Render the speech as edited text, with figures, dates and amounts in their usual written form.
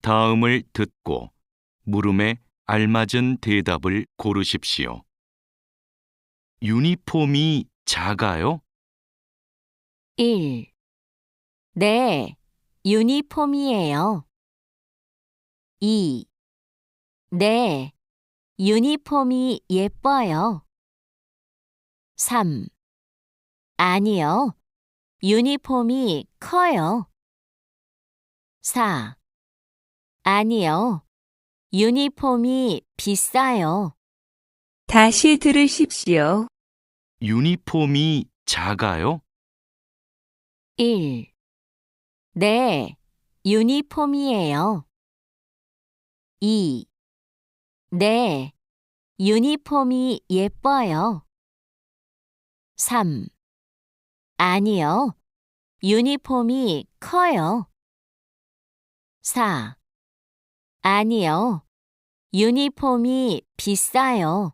다음을 듣고 물음에 알맞은 대답을 고르십시오. 유니폼이 작아요? 1. 네, 유니폼이에요. 2. 네, 유니폼이 예뻐요. 3. 아니요, 유니폼이 커요. 4. 아니요, 유니폼이 비싸요. 다시 들으십시오. 유니폼이 작아요? 1. 네, 유니폼이에요. 2. 네, 유니폼이 예뻐요. 3. 아니요, 유니폼이 커요. 4. 아니요, 유니폼이 비싸요.